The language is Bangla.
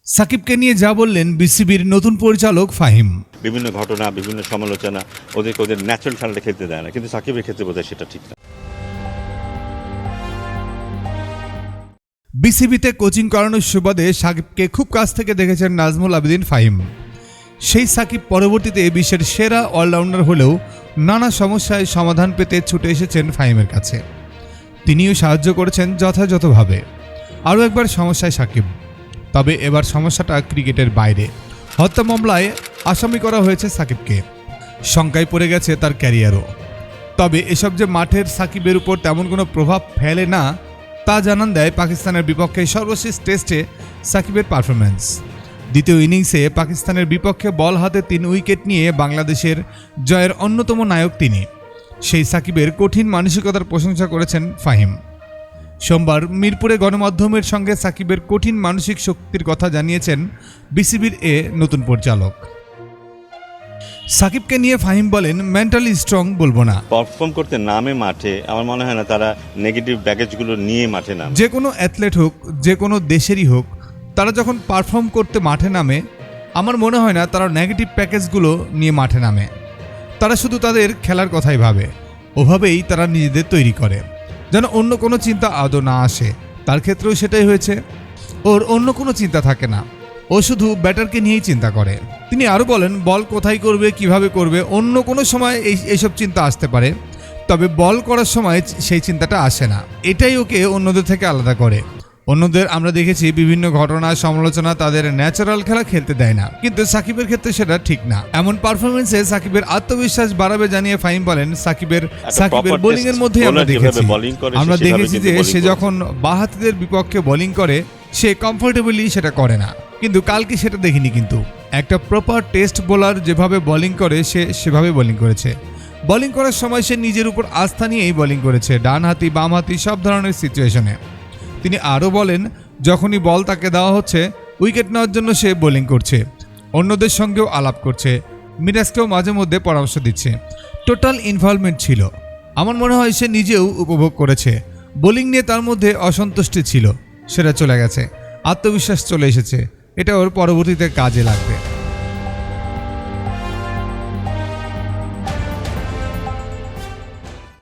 সাকিবকে নিয়ে যা বললেন বিসিবির নতুন পরিচালক ফাহিম। বিভিন্ন ঘটনা, বিভিন্ন সমালোচনা ওদের ন্যাচারাল খেলাটা খেলতে দেয় না, কিন্তু সাকিবের ক্ষেত্রে বোধহয় সেটা ঠিক না। বিসিবিতে কোচিং করানোর সুবাদে সাকিবকে খুব কাছ থেকে দেখেছেন নাজমুল আবেদিন ফাহিম। সেই সাকিব পরবর্তীতে বিশ্বের সেরা অলরাউন্ডার হলেও নানা সমস্যায় সমাধান পেতে ছুটে এসেছেন ফাহিমের কাছে। তিনিও সাহায্য করেছেন যথাযথভাবে। আরও একবার সমস্যায় সাকিব, তবে এবার সমস্যাটা ক্রিকেটের বাইরে। হত্যা মামলায় আসামি করা হয়েছে সাকিবকে, শঙ্কায় পড়ে গেছে তার ক্যারিয়ারও। তবে এসব যে মাঠের সাকিবের উপর তেমন কোনো প্রভাব ফেলে না তা জানান দেয় পাকিস্তানের বিপক্ষে সর্বশেষ টেস্টে সাকিবের পারফরম্যান্স। দ্বিতীয় ইনিংসে পাকিস্তানের বিপক্ষে বল হাতে 3 উইকেট নিয়ে বাংলাদেশের জয়ের অন্যতম নায়ক তিনি। সেই সাকিবের কঠিন মানসিকতার প্রশংসা করেছেন ফাহিম। সোমবার মিরপুরে গণমাধ্যমের সঙ্গে সাকিবের কঠিন মানসিক শক্তির কথা জানিয়েছেন বিসিবির নতুন পরিচালক। সাকিবকে নিয়ে ফাহিম বলেন, মেন্টালি স্ট্রং বলবো না, পারফর্ম করতে নামে মাঠে আমার মনে হয় না তারা নেগেটিভ ব্যাগেজগুলো নিয়ে মাঠে নামে। যে কোনো অ্যাথলেট হোক, যে কোনো দেশেরই হোক, তারা যখন পারফর্ম করতে মাঠে নামে আমার মনে হয় না তারা নেগেটিভ প্যাকেজগুলো নিয়ে মাঠে নামে। তারা শুধু তাদের খেলার কথাই ভাবে, ওভাবেই তারা নিজেদের তৈরি করে যেন অন্য কোনো চিন্তা আদৌ না আসে। তার ক্ষেত্রেও সেটাই হয়েছে, ওর অন্য কোনো চিন্তা থাকে না, ও শুধু ব্যাটারকে নিয়েই চিন্তা করে। তিনি আরও বলেন, বল কোথায় করবে, কিভাবে করবে, অন্য কোনো সময় এইসব চিন্তা আসতে পারে, তবে বল করার সময় সেই চিন্তাটা আসে না। এটাই ওকে অন্যদের থেকে আলাদা করে। অন্যদের আমরা দেখেছি বিভিন্ন ঘটনা, সমালোচনা তাদের ন্যাচারাল খেলা খেলতে দেয় না, কিন্তু সাকিবের ক্ষেত্রে সেটা ঠিক না। এমন পারফরমেন্সে সাকিবের আত্মবিশ্বাস বাড়াবে জানিয়ে ফাহিম বলেন, সাকিবের বোলিং এর মধ্যে আমরা দেখেছি যে সে যখন বাঁহাতিদের বিপক্ষে বোলিং করে সে কমফোর্টেবলি সেটা করে না, কিন্তু কালকে সেটা দেখিনি। কিন্তু একটা প্রপার টেস্ট বোলার যেভাবে বোলিং করে সে সেভাবে বোলিং করেছে। বোলিং করার সময় সে নিজের উপর আস্থা নিয়েই বোলিং করেছে, ডানহাতি বামহাতি সব ধরনের সিচুয়েশনে। তিনি আরও বলেন, যখনই বল তাকে দেওয়া হচ্ছে উইকেট নেওয়ার জন্য সে বোলিং করছে, অন্যদের সঙ্গেও আলাপ করছে, মিরাজকেও মাঝে মধ্যে পরামর্শ দিচ্ছে। টোটাল ইনভলভমেন্ট ছিল। আমার মনে হয় সে নিজেও উপভোগ করেছে। বোলিং নিয়ে তার মধ্যে অসন্তুষ্টি ছিল, সেটা চলে গেছে, আত্মবিশ্বাস চলে এসেছে, এটা ওর পরবর্তীতে কাজে লাগবে।